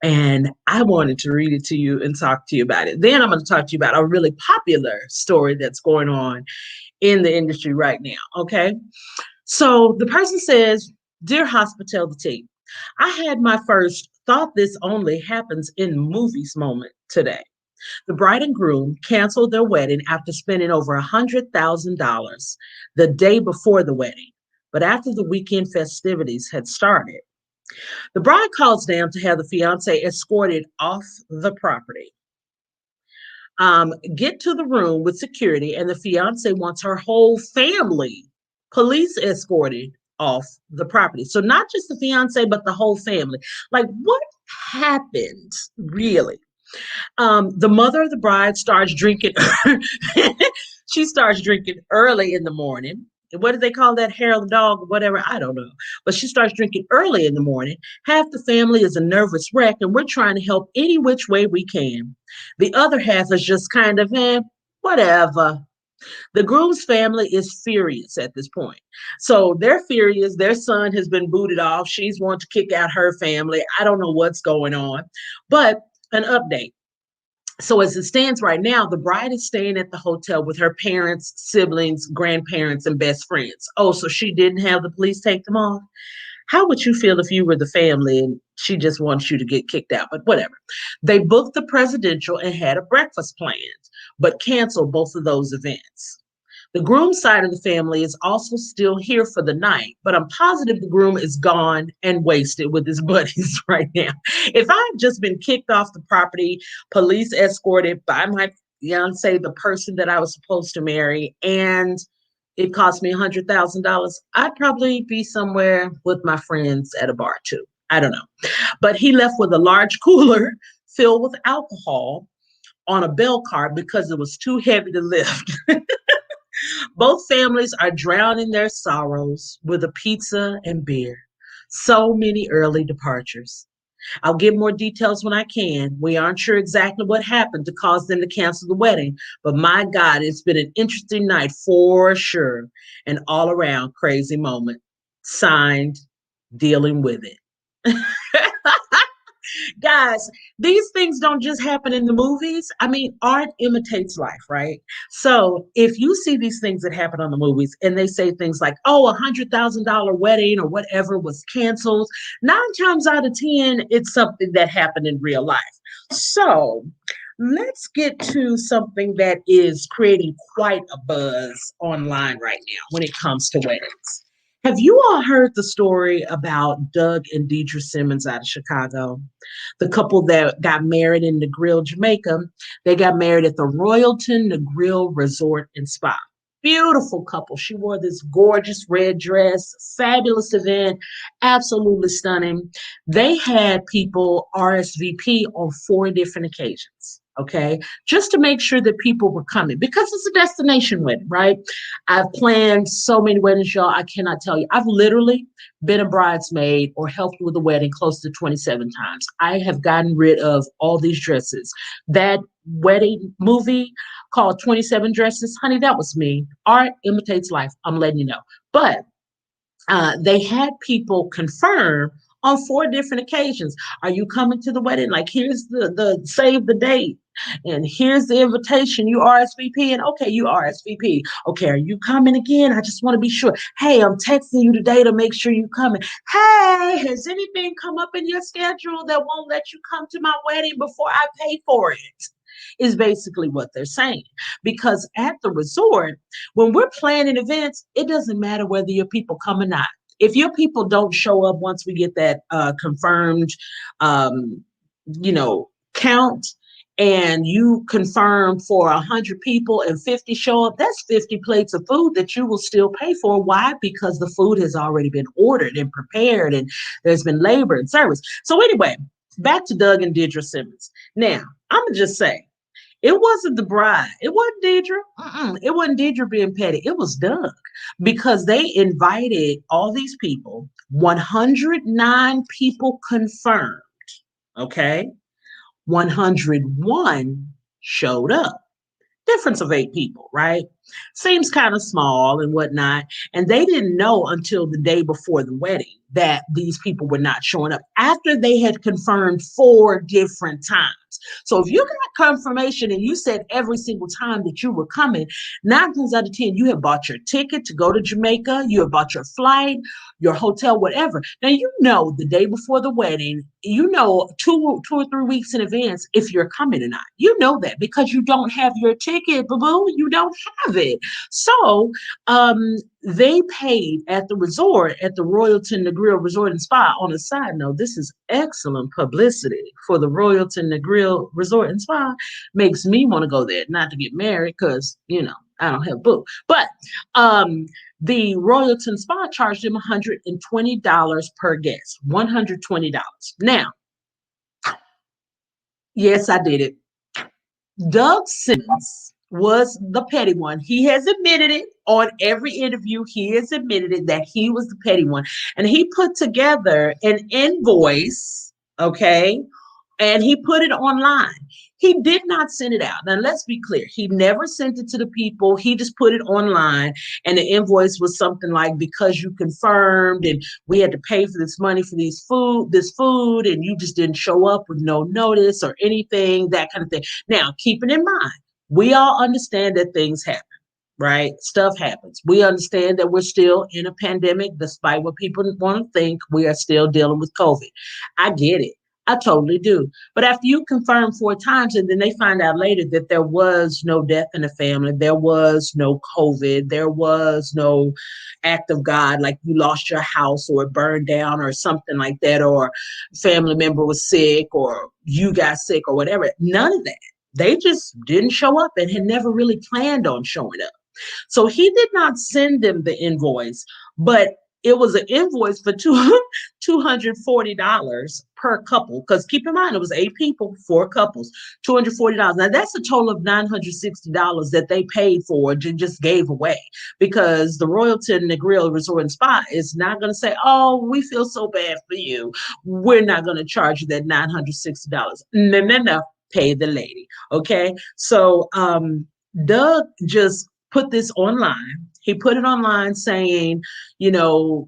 and I wanted to read it to you and talk to you about it. Then I'm going to talk to you about a really popular story that's going on in the industry right now. Okay. So the person says, "Dear Hospitality, I had my first thought this only happens in movies moment today. The bride and groom canceled their wedding after spending over $100,000 the day before the wedding, but after the weekend festivities had started. The bride calls down to have the fiance escorted off the property. Get to the room with security, and the fiance wants her whole family police escorted off the property. So not just the fiance, but the whole family. Like, what happened really? The mother of the bride starts drinking. She starts drinking early in the morning. What do they call that? Hair of the dog, whatever. I don't know. But she starts drinking early in the morning. Half the family is a nervous wreck, and we're trying to help any which way we can. The other half is just kind of, whatever. The groom's family is furious at this point. So they're furious. Their son has been booted off. She's wanting to kick out her family. I don't know what's going on. But an update. So as it stands right now, the bride is staying at the hotel with her parents, siblings, grandparents, and best friends. Oh, so she didn't have the police take them off? How would you feel if you were the family and she just wants you to get kicked out? But whatever. They booked the presidential and had a breakfast planned, but canceled both of those events. The groom's side of the family is also still here for the night, but I'm positive the groom is gone and wasted with his buddies right now. If I had just been kicked off the property, police escorted by my fiance, the person that I was supposed to marry, and it cost me $100,000, I'd probably be somewhere with my friends at a bar too. I don't know. But he left with a large cooler filled with alcohol on a bell cart because it was too heavy to lift. Both families are drowning their sorrows with a pizza and beer. So many early departures. I'll give more details when I can. We aren't sure exactly what happened to cause them to cancel the wedding, but my God, it's been an interesting night for sure. An all around crazy moment. Signed, Dealing with it. Guys, these things don't just happen in the movies. I mean, art imitates life, right? So if you see these things that happen on the movies and they say things like, oh, $100,000 wedding or whatever was canceled, 9 times out of 10, it's something that happened in real life. So let's get to something that is creating quite a buzz online right now when it comes to weddings. Have you all heard the story about Doug and Deidre Simmons out of Chicago? The couple that got married in Negril, Jamaica. They got married at the Royalton Negril Resort and Spa. Beautiful couple. She wore this gorgeous red dress, fabulous event, absolutely stunning. They had people RSVP on 4 different occasions. Okay, just to make sure that people were coming because it's a destination wedding, right? I've planned so many weddings, y'all. I cannot tell you. I've literally been a bridesmaid or helped with a wedding close to 27 times. I have gotten rid of all these dresses. That wedding movie called 27 Dresses, honey, that was me. Art imitates life. I'm letting you know. But they had people confirm on 4 different occasions. Are you coming to the wedding? Like, here's the save the date. And here's the invitation. You RSVP. And okay, you RSVP. Okay, are you coming again? I just want to be sure. Hey, I'm texting you today to make sure you're coming. Hey, has anything come up in your schedule that won't let you come to my wedding before I pay for it? Is basically what they're saying. Because at the resort, when we're planning events, it doesn't matter whether your people come or not. If your people don't show up once we get that confirmed, count, and you confirm for 100 people and 50 show up, that's 50 plates of food that you will still pay for. Why? Because the food has already been ordered and prepared, and there's been labor and service. So anyway, back to Doug and Deidre Simmons. Now, I'm going to just say, it wasn't the bride. It wasn't Deidre. It wasn't Deidre being petty. It was Doug, because they invited all these people, 109 people confirmed, okay? 101 showed up. Difference of 8 people, right? Seems kind of small and whatnot. And they didn't know until the day before the wedding that these people were not showing up after they had confirmed 4 different times. So if you got confirmation and you said every single time that you were coming, 9 times out of 10, you have bought your ticket to go to Jamaica, you have bought your flight, your hotel, whatever. Now, you know, the day before the wedding, you know, 2 or 3 weeks in advance if you're coming or not. You know that because you don't have your ticket, boo-boo. You don't have it. So they paid at the resort, at the Royalton Negril Resort and Spa. On a side note, this is excellent publicity for the Royalton Negril Resort and Spa. Makes me want to go there, not to get married because, you know, I don't have boo. But the Royalton Spa charged them $120 per guest, $120. Now, yes, I did it. Doug Simmons was the petty one. He has admitted it on every interview. He has admitted it that he was the petty one. And he put together an invoice, okay, and he put it online. He did not send it out. Now, let's be clear. He never sent it to the people. He just put it online. And the invoice was something like, because you confirmed and we had to pay for this money for this food, and you just didn't show up with no notice or anything, that kind of thing. Now, keeping in mind, we all understand that things happen, right? Stuff happens. We understand that we're still in a pandemic, despite what people want to think. We are still dealing with COVID. I get it. I totally do. But after you confirm 4 times and then they find out later that there was no death in the family, there was no COVID, there was no act of God, like you lost your house or it burned down or something like that, or a family member was sick or you got sick or whatever. None of that. They just didn't show up and had never really planned on showing up. So he did not send them the invoice, but it was an invoice for $240 per couple. Because keep in mind, it was 8 people, 4 couples, $240. Now that's a total of $960 that they paid for and just gave away. Because the Royalton Negril Resort and Spa is not going to say, "Oh, we feel so bad for you. We're not going to charge you that $960." No. Pay the lady. Okay. So Doug just put this online. He put it online saying, you know,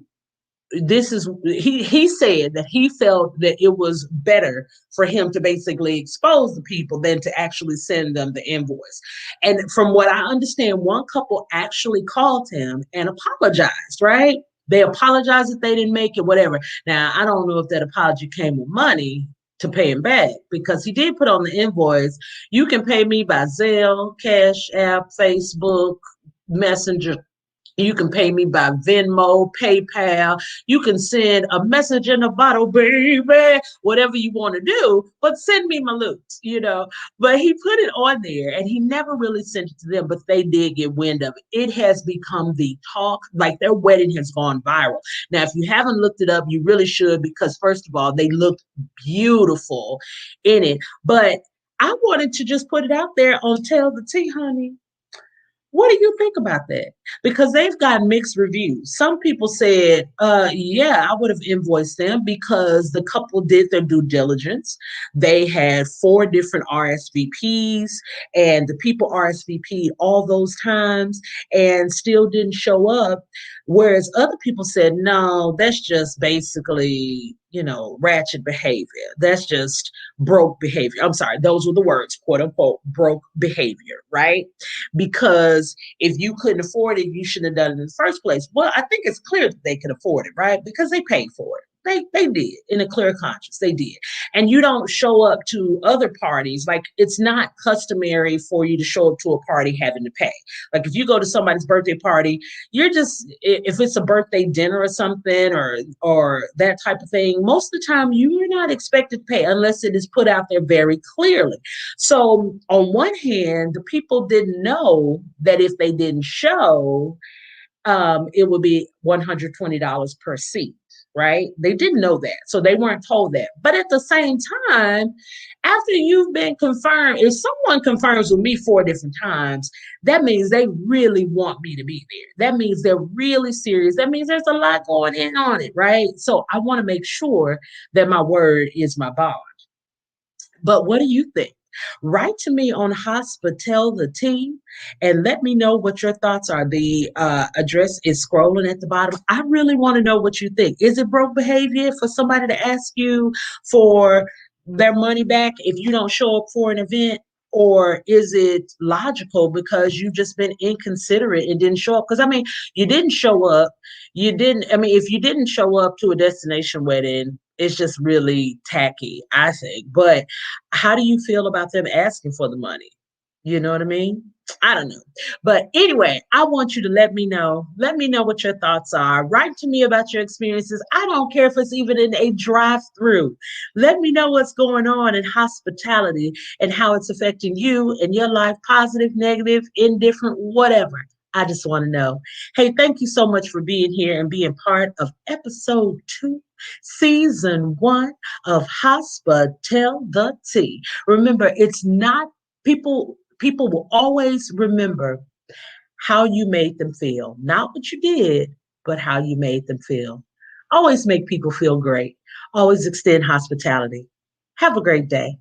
he said that he felt that it was better for him to basically expose the people than to actually send them the invoice. And from what I understand, one couple actually called him and apologized, right? They apologized that they didn't make it, whatever. Now, I don't know if that apology came with money to pay him back, because he did put on the invoice, "You can pay me by Zelle, Cash App, Facebook, Messenger. You can pay me by Venmo, PayPal. You can send a message in a bottle, baby, whatever you want to do, but send me my loot, you know." But he put it on there and he never really sent it to them, but they did get wind of it. It has become the talk, like their wedding has gone viral. Now, if you haven't looked it up, you really should, because first of all, they looked beautiful in it. But I wanted to just put it out there on Tell the Tea, honey. What do you think about that? Because they've got mixed reviews. Some people said, yeah, I would have invoiced them because the couple did their due diligence. They had 4 different RSVPs and the people RSVP'd all those times and still didn't show up. Whereas other people said, no, that's just basically, you know, ratchet behavior. That's just broke behavior. I'm sorry, those were the words, quote unquote, broke behavior, right? Because if you couldn't afford it, you shouldn't have done it in the first place. Well, I think it's clear that they could afford it, right? Because they paid for it. They did in a clear conscience. They did. And you don't show up to other parties. Like, it's not customary for you to show up to a party having to pay. Like, if you go to somebody's birthday party, you're just, if it's a birthday dinner or something, or that type of thing, most of the time you're not expected to pay unless it is put out there very clearly. So on one hand, the people didn't know that if they didn't show, it would be $120 per seat, right? They didn't know that. So they weren't told that. But at the same time, after you've been confirmed, if someone confirms with me 4 different times, that means they really want me to be there. That means they're really serious. That means there's a lot going in on it, right? So I want to make sure that my word is my bond. But what do you think? Write to me on Hospitality and let me know what your thoughts are. The address is scrolling at the bottom. I really want to know what you think. Is it broke behavior for somebody to ask you for their money back if you don't show up for an event? Or is it logical because you've just been inconsiderate and didn't show up? Because, I mean, you didn't show up. If you didn't show up to a destination wedding, it's just really tacky, I think. But how do you feel about them asking for the money? You know what I mean? I don't know. But anyway, I want you to let me know. Let me know what your thoughts are. Write to me about your experiences. I don't care if it's even in a drive-through. Let me know what's going on in hospitality and how it's affecting you and your life, positive, negative, indifferent, whatever. I just want to know. Hey, thank you so much for being here and being part of episode 2, season 1 of Hospitality. Remember, it's not people will always remember how you made them feel, not what you did, but how you made them feel. Always make people feel great. Always extend hospitality. Have a great day.